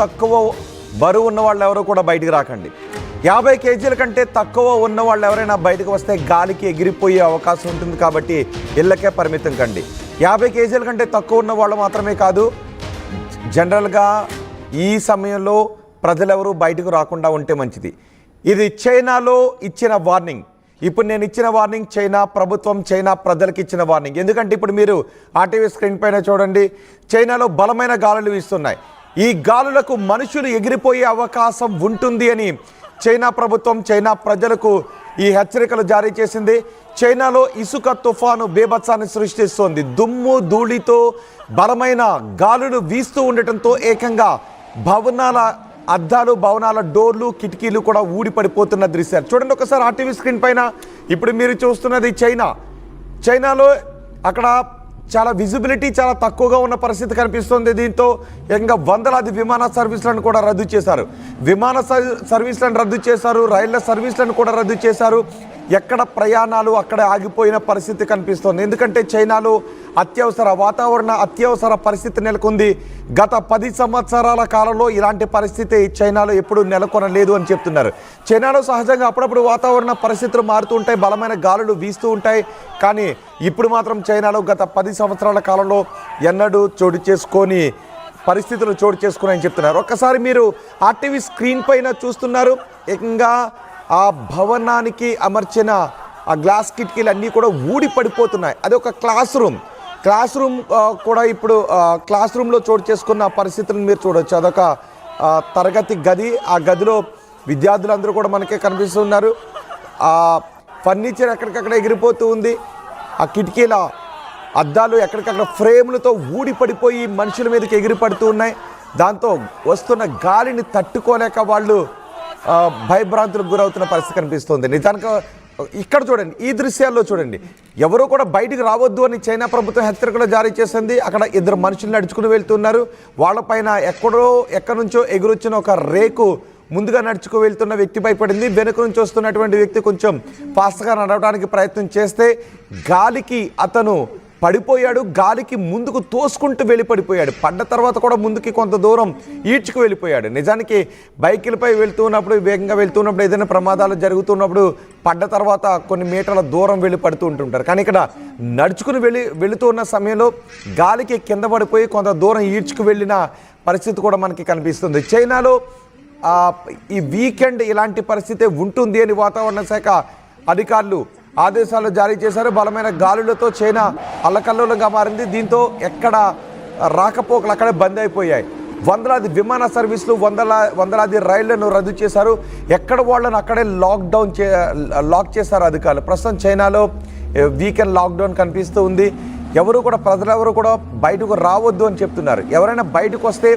తక్కువ బరువు ఉన్న వాళ్ళు ఎవరు కూడా బయటికి రాకండి. 50 కేజీల కంటే తక్కువ ఉన్న వాళ్ళు ఎవరైనా బయటకు వస్తే గాలికి ఎగిరిపోయే అవకాశం ఉంటుంది. కాబట్టి ఇళ్ళకే పరిమితం కండి. 50 కేజీల కంటే తక్కువ ఉన్న వాళ్ళు మాత్రమే కాదు, జనరల్గా ఈ సమయంలో ప్రజలెవరూ బయటకు రాకుండా ఉంటే మంచిది. ఇది చైనాలో ఇచ్చిన వార్నింగ్. ఇప్పుడు నేను ఇచ్చిన వార్నింగ్ చైనా ప్రభుత్వం, చైనా ప్రజలకు ఇచ్చిన వార్నింగ్. ఎందుకంటే ఇప్పుడు మీరు ఆర్టీవీ స్క్రీన్ పైన చూడండి, చైనాలో బలమైన గాలులు వీస్తున్నాయి. ఈ గాలులకు మనుషులు ఎగిరిపోయే అవకాశం ఉంటుంది అని చైనా ప్రభుత్వం, చైనా ప్రజలకు ఈ హెచ్చరికలు జారీ చేసింది. చైనాలో ఇసుక తుఫాను బేభత్సాన్ని సృష్టిస్తోంది. దుమ్ము ధూళితో బలమైన గాలులు వీస్తూ ఉండటంతో ఏకంగా భవనాల అద్దాలు, భవనాల డోర్లు, కిటికీలు కూడా ఊడిపడిపోతున్న దృశ్యాలు చూడండి ఒకసారి ఆర్టీవీ స్క్రీన్ పైన. ఇప్పుడు మీరు చూస్తున్నది చైనాలో అక్కడ చాలా విజిబిలిటీ చాలా తక్కువగా ఉన్న పరిస్థితి కనిపిస్తుంది. దీంతో ఇంకా వందలాది విమాన సర్వీసులను కూడా రద్దు చేశారు. విమాన సర్వీసులను రద్దు చేశారు, రైళ్ల సర్వీసులను కూడా రద్దు చేశారు. ఎక్కడ ప్రయాణాలు అక్కడ ఆగిపోయిన పరిస్థితి కనిపిస్తోంది. ఎందుకంటే చైనాలో వాతావరణ అత్యవసర పరిస్థితి నెలకొంది. గత 10 సంవత్సరాల కాలంలో ఇలాంటి పరిస్థితి చైనాలో ఎప్పుడూ నెలకొనలేదు అని చెప్తున్నారు. చైనాలో సహజంగా అప్పుడప్పుడు వాతావరణ పరిస్థితులు మారుతూ ఉంటాయి, బలమైన గాలులు వీస్తూ ఉంటాయి. కానీ ఇప్పుడు మాత్రం చైనాలో గత 10 సంవత్సరాల కాలంలో ఎన్నడూ పరిస్థితులు చోటు చేసుకున్నాయని చెప్తున్నారు. ఒక్కసారి మీరు ఆర్టీవీ స్క్రీన్ పైన చూస్తున్నారు, ఏకంగా ఆ భవనానికి అమర్చిన ఆ గ్లాస్ కిటికీలు అన్నీ కూడా ఊడి పడిపోతున్నాయి. అది ఒక క్లాస్ రూమ్ కూడా ఇప్పుడు క్లాస్ రూమ్లో చోటు చేసుకున్న పరిస్థితులను మీరు చూడవచ్చు. అదొక తరగతి గది. ఆ గదిలో విద్యార్థులందరూ కూడా మనకే కనిపిస్తున్నారు. ఆ ఫర్నిచర్ ఎక్కడికక్కడ ఎగిరిపోతూ ఉంది. ఆ కిటికీల అద్దాలు ఎక్కడికక్కడ ఫ్రేములతో ఊడి పడిపోయి మనుషుల మీదకి ఎగిరిపడుతూ ఉన్నాయి. దాంతో వస్తున్న గాలిని తట్టుకోలేక వాళ్ళు భయభ్రాంతులకు గురవుతున్న పరిస్థితి కనిపిస్తుంది. నిజానికి ఇక్కడ చూడండి, ఈ దృశ్యాల్లో చూడండి, ఎవరూ కూడా బయటికి రావద్దు అని చైనా ప్రభుత్వం హెచ్చరికలు జారీ చేసింది. అక్కడ 2 మనుషులు నడుచుకుని వెళ్తున్నారు. వాళ్ళపైన ఎక్కడి నుంచో ఎగురొచ్చిన ఒక రేకు ముందుగా నడుచుకు వెళ్తున్న వ్యక్తి భయపడింది. వెనుక నుంచి వస్తున్నటువంటి వ్యక్తి కొంచెం ఫాస్ట్గా నడవడానికి ప్రయత్నం చేస్తే గాలికి అతను పడిపోయాడు. గాలికి ముందుకు తోసుకుంటూ వెళ్ళిపడిపోయాడు. పడ్డ తర్వాత కూడా ముందుకి కొంత దూరం ఈడ్చుకు వెళ్ళిపోయాడు. నిజానికి బైకులపై వేగంగా వెళ్తున్నప్పుడు ఏదైనా ప్రమాదాలు జరుగుతున్నప్పుడు పడ్డ తర్వాత కొన్ని మీటర్ల దూరం వెళ్ళి పడుతూ ఉంటుంటారు. కానీ ఇక్కడ నడుచుకుని వెళుతూ ఉన్న సమయంలో గాలికి కింద పడిపోయి కొంత దూరం ఈడ్చుకు వెళ్ళిన పరిస్థితి కూడా మనకి కనిపిస్తుంది. చైనాలో ఈ వీకెండ్ ఇలాంటి పరిస్థితి ఉంటుంది అని వాతావరణ శాఖ అధికారులు ఆదేశాలు జారీ చేశారు. బలమైన గాలులతో చైనా అల్లకల్లోలంగా మారింది. దీంతో ఎక్కడ రాకపోకలు అక్కడే బంద్ అయిపోయాయి. వందలాది విమాన సర్వీసులు, వందలాది రైళ్లను రద్దు చేశారు. ఎక్కడ వాళ్ళను అక్కడే లాక్ చేశారు అధికారులు. ప్రస్తుతం చైనాలో వీకెండ్ లాక్డౌన్ కనిపిస్తూ ఉంది. ప్రజలెవరు కూడా బయటకు రావద్దు అని చెప్తున్నారు. ఎవరైనా బయటకు వస్తే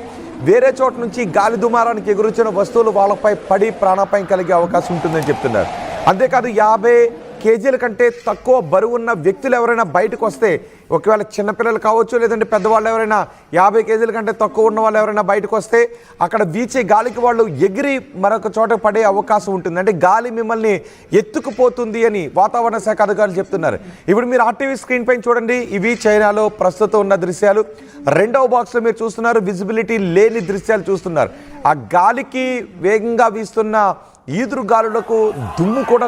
వేరే చోట నుంచి గాలి దుమారానికి ఎగురొచ్చిన వస్తువులు వాళ్ళపై పడి ప్రాణాపాయం కలిగే అవకాశం ఉంటుందని చెప్తున్నారు. అంతేకాదు 50 కేజీల కంటే తక్కువ బరువున్న వ్యక్తులు ఎవరైనా బయటకు వస్తే, ఒకవేళ చిన్నపిల్లలు కావచ్చు లేదంటే పెద్దవాళ్ళు ఎవరైనా 50 కేజీల కంటే తక్కువ ఉన్న వాళ్ళు ఎవరైనా బయటకు వస్తే అక్కడ వీచే గాలికి వాళ్ళు ఎగిరి మరొక చోట పడే అవకాశం ఉంటుంది. అంటే గాలి మిమ్మల్ని ఎత్తుకుపోతుంది అని వాతావరణ శాఖ అధికారులు చెప్తున్నారు. ఇప్పుడు మీరు ఆర్టీవీ స్క్రీన్ పైన చూడండి, ఇవి చైనాలో ప్రస్తుతం ఉన్న దృశ్యాలు. రెండవ బాక్స్లో మీరు చూస్తున్నారు, విజిబిలిటీ లేని దృశ్యాలు చూస్తున్నారు. ఆ గాలికి వేగంగా వీస్తున్న ఈదురు గాలులకు దుమ్ము కూడా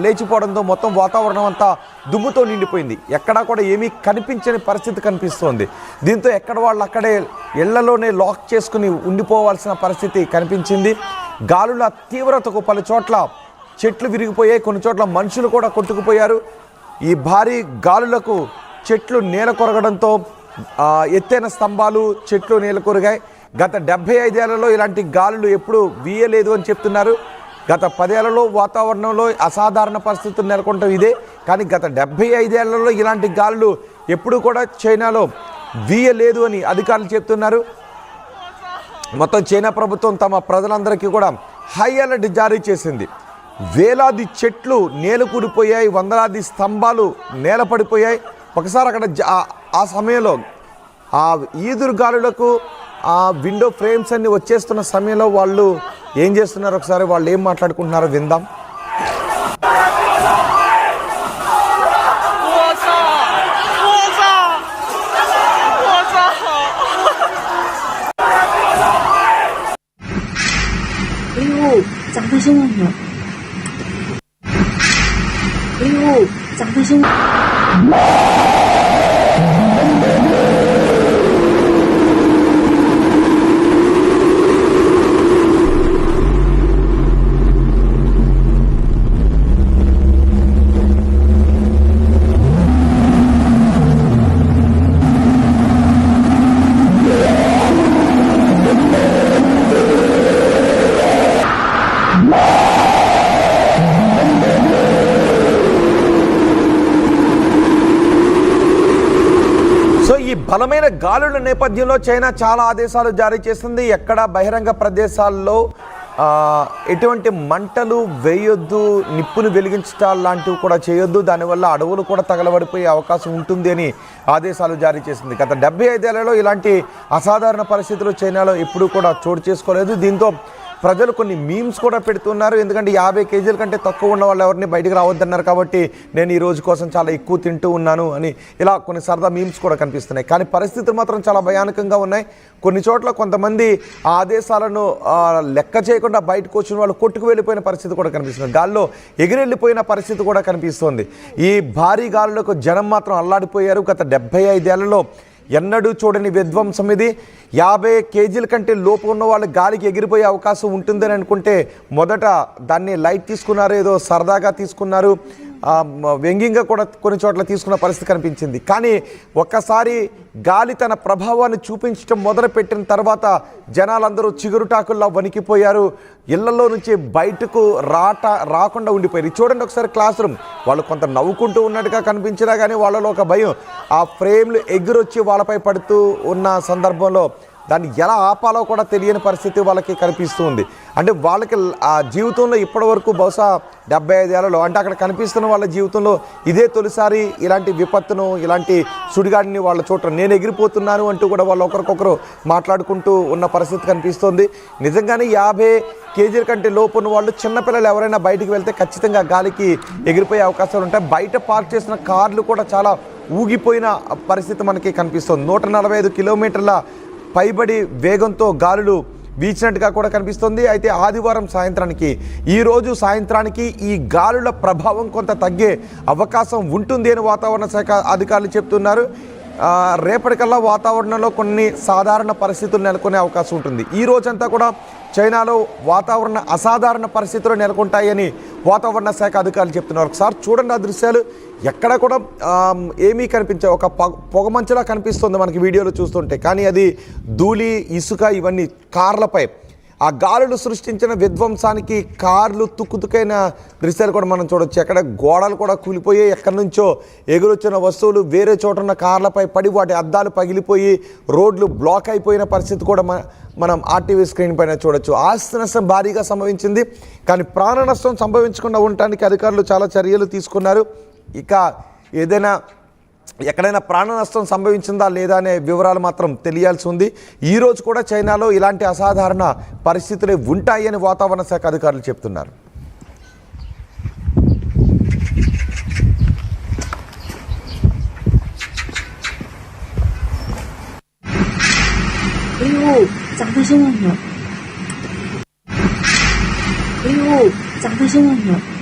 లేచిపోవడంతో మొత్తం వాతావరణం అంతా దుమ్ముతో నిండిపోయింది. ఎక్కడా కూడా ఏమీ కనిపించని పరిస్థితి కనిపిస్తోంది. దీంతో ఎక్కడ వాళ్ళు అక్కడే ఇళ్లలోనే లాక్ చేసుకుని ఉండిపోవాల్సిన పరిస్థితి కనిపించింది. గాలుల తీవ్రతకు పలు చోట్ల చెట్లు విరిగిపోయాయి, కొన్ని చోట్ల మనుషులు కూడా కొట్టుకుపోయారు. ఈ భారీ గాలులకు చెట్లు నేల కొరగడంతో ఎత్తైన స్తంభాలు, చెట్లు నేల కొరిగాయి. గత 75 ఏళ్లలో ఇలాంటి గాలులు ఎప్పుడూ వీయలేదు అని చెప్తున్నారు. గత 10 ఏళ్లలో వాతావరణంలో అసాధారణ పరిస్థితులు నెలకొంటాం ఇదే. కానీ గత 75 ఏళ్లలో ఇలాంటి గాలులు ఎప్పుడు కూడా చైనాలో వీయలేదు అని అధికారులు చెప్తున్నారు. మొత్తం చైనా ప్రభుత్వం తమ ప్రజలందరికీ కూడా హై అలర్ట్ జారీ చేసింది. వేలాది చెట్లు నేల కూలిపోయాయి, వందలాది స్తంభాలు నేల పడిపోయాయి. ఒకసారి అక్కడ ఆ సమయంలో ఆ ఈదురు గాలులకు ఆ విండో ఫ్రేమ్స్ అన్ని వచ్చేస్తున్న సమయంలో వాళ్ళు ఏం చేస్తున్నారు, ఒకసారి వాళ్ళు ఏం మాట్లాడుకుంటున్నారో విందాం. 砸的声音了。砸的声音。సో ఈ బలమైన గాలుల నేపథ్యంలో చైనా చాలా ఆదేశాలు జారీ చేస్తుంది. ఎక్కడ బహిరంగ ప్రదేశాల్లో ఎటువంటి మంటలు వేయొద్దు, నిప్పును వెలిగించటాలు లాంటివి కూడా చేయొద్దు, దానివల్ల అడవులు కూడా తగలబడిపోయే అవకాశం ఉంటుంది అని ఆదేశాలు జారీ చేసింది. గత 75 ఏళ్లలో ఇలాంటి అసాధారణ పరిస్థితులు చైనాలో ఎప్పుడూ కూడా చోటు చేసుకోలేదు. దీంతో ప్రజలు కొన్ని మీమ్స్ కూడా పెడుతున్నారు. ఎందుకంటే 50 కేజీల కంటే తక్కువ ఉన్న వాళ్ళు ఎవరిని బయటికి రావద్దన్నారు కాబట్టి నేను ఈ రోజు కోసం చాలా ఎక్కువ తింటూ ఉన్నాను అని ఇలా కొన్ని సరదా మీమ్స్ కూడా కనిపిస్తున్నాయి. కానీ పరిస్థితులు మాత్రం చాలా భయానకంగా ఉన్నాయి. కొన్ని చోట్ల కొంతమంది ఆ ఆదేశాలను లెక్క చేయకుండా బయటకు వచ్చిన వాళ్ళు కొట్టుకు వెళ్ళిపోయిన పరిస్థితి కూడా కనిపిస్తుంది. గాల్లో ఎగిరెళ్ళిపోయిన పరిస్థితి కూడా కనిపిస్తోంది. ఈ భారీ గాలులకు జనం మాత్రం అల్లాడిపోయారు. గత 75 ఏళ్లలో ఎన్నడూ చూడని విధ్వంసం ఇది. 50 కేజీల కంటే లోపు ఉన్న వాళ్ళు గాలికి ఎగిరిపోయే అవకాశం ఉంటుందని అనుకుంటే మొదట దాన్ని లైట్ తీసుకున్నారు, ఏదో సరదాగా తీసుకున్నారు, వ్యంగ్యంగా కూడా కొన్ని చోట్ల తీసుకున్న పరిస్థితి కనిపించింది. కానీ ఒక్కసారి గాలి తన ప్రభావాన్ని చూపించడం మొదలుపెట్టిన తర్వాత జనాలందరూ చిగురుటాకుల్లో వణికిపోయారు. ఇళ్లలో నుంచి బయటకు రాకుండా ఉండిపోయారు. చూడండి ఒకసారి క్లాస్ రూమ్, వాళ్ళు కొంత నవ్వుకుంటూ ఉన్నట్టుగా కనిపించినా కానీ వాళ్ళలో ఒక భయం. ఆ ఫ్రేమ్లు ఎగురొచ్చి వాళ్ళపై పడుతూ ఉన్న సందర్భంలో దాన్ని ఎలా ఆపాలో కూడా తెలియని పరిస్థితి వాళ్ళకి కనిపిస్తూ ఉంది. అంటే వాళ్ళకి ఆ జీవితంలో ఇప్పటి వరకు బహుశా 75 ఏళ్లలో అంటే అక్కడ కనిపిస్తున్న వాళ్ళ జీవితంలో ఇదే తొలిసారి ఇలాంటి విపత్తును, ఇలాంటి సుడిగాడిని వాళ్ళ చూడటం. నేను ఎగిరిపోతున్నాను అంటూ కూడా వాళ్ళు ఒకరికొకరు మాట్లాడుకుంటూ ఉన్న పరిస్థితి కనిపిస్తోంది. నిజంగానే 50 కేజీల కంటే లోపు ఉన్న వాళ్ళు, చిన్నపిల్లలు ఎవరైనా బయటికి వెళ్తే ఖచ్చితంగా గాలికి ఎగిరిపోయే అవకాశాలు ఉంటాయి. బయట పార్క్ చేసిన కార్లు కూడా చాలా ఊగిపోయిన పరిస్థితి మనకి కనిపిస్తుంది. 145 కిలోమీటర్ల పైబడి వేగంతో గాలులు వీచినట్టుగా కూడా కనిపిస్తుంది. అయితే ఆదివారం సాయంత్రానికి, ఈరోజు సాయంత్రానికి ఈ గాలుల ప్రభావం కొంత తగ్గే అవకాశం ఉంటుంది అని వాతావరణ శాఖ అధికారులు చెప్తున్నారు. రేపటికల్లా వాతావరణంలో కొన్ని సాధారణ పరిస్థితులు నెలకొనే అవకాశం ఉంటుంది. ఈ రోజంతా కూడా చైనాలో వాతావరణ అసాధారణ పరిస్థితులు నెలకొంటాయని వాతావరణ శాఖ అధికారులు చెప్తున్నారు. ఒకసారి చూడండి ఆ దృశ్యాలు, ఎక్కడ కూడా ఏమీ కనిపించాయి. ఒక పొగమంచులా కనిపిస్తుంది మనకి వీడియోలో చూస్తుంటే, కానీ అది ధూళి, ఇసుక ఇవన్నీ కార్లపై ఆ గాలులు సృష్టించిన విధ్వంసానికి కార్లు తుక్కుతుకైన దృశ్యాలు కూడా మనం చూడొచ్చు. ఎక్కడ గోడలు కూడా కూలిపోయి, ఎక్కడి నుంచో ఎగురొచ్చిన వస్తువులు వేరే చోట ఉన్న కార్లపై పడి వాటి అద్దాలు పగిలిపోయి రోడ్లు బ్లాక్ అయిపోయిన పరిస్థితి కూడా మనం ఆర్టీవీ స్క్రీన్ పైన చూడొచ్చు. ఆస్తి నష్టం భారీగా సంభవించింది, కానీ ప్రాణ నష్టం సంభవించకుండా ఉండటానికి అధికారులు చాలా చర్యలు తీసుకున్నారు. ఇక ఏదైనా ఎక్కడైనా ప్రాణ నష్టం సంభవించిందా లేదా అనే వివరాలు మాత్రం తెలియాల్సి ఉంది. ఈరోజు కూడా చైనాలో ఇలాంటి అసాధారణ పరిస్థితులే ఉంటాయని వాతావరణ శాఖ అధికారులు చెప్తున్నారు.砸的声音了。砸的声音了。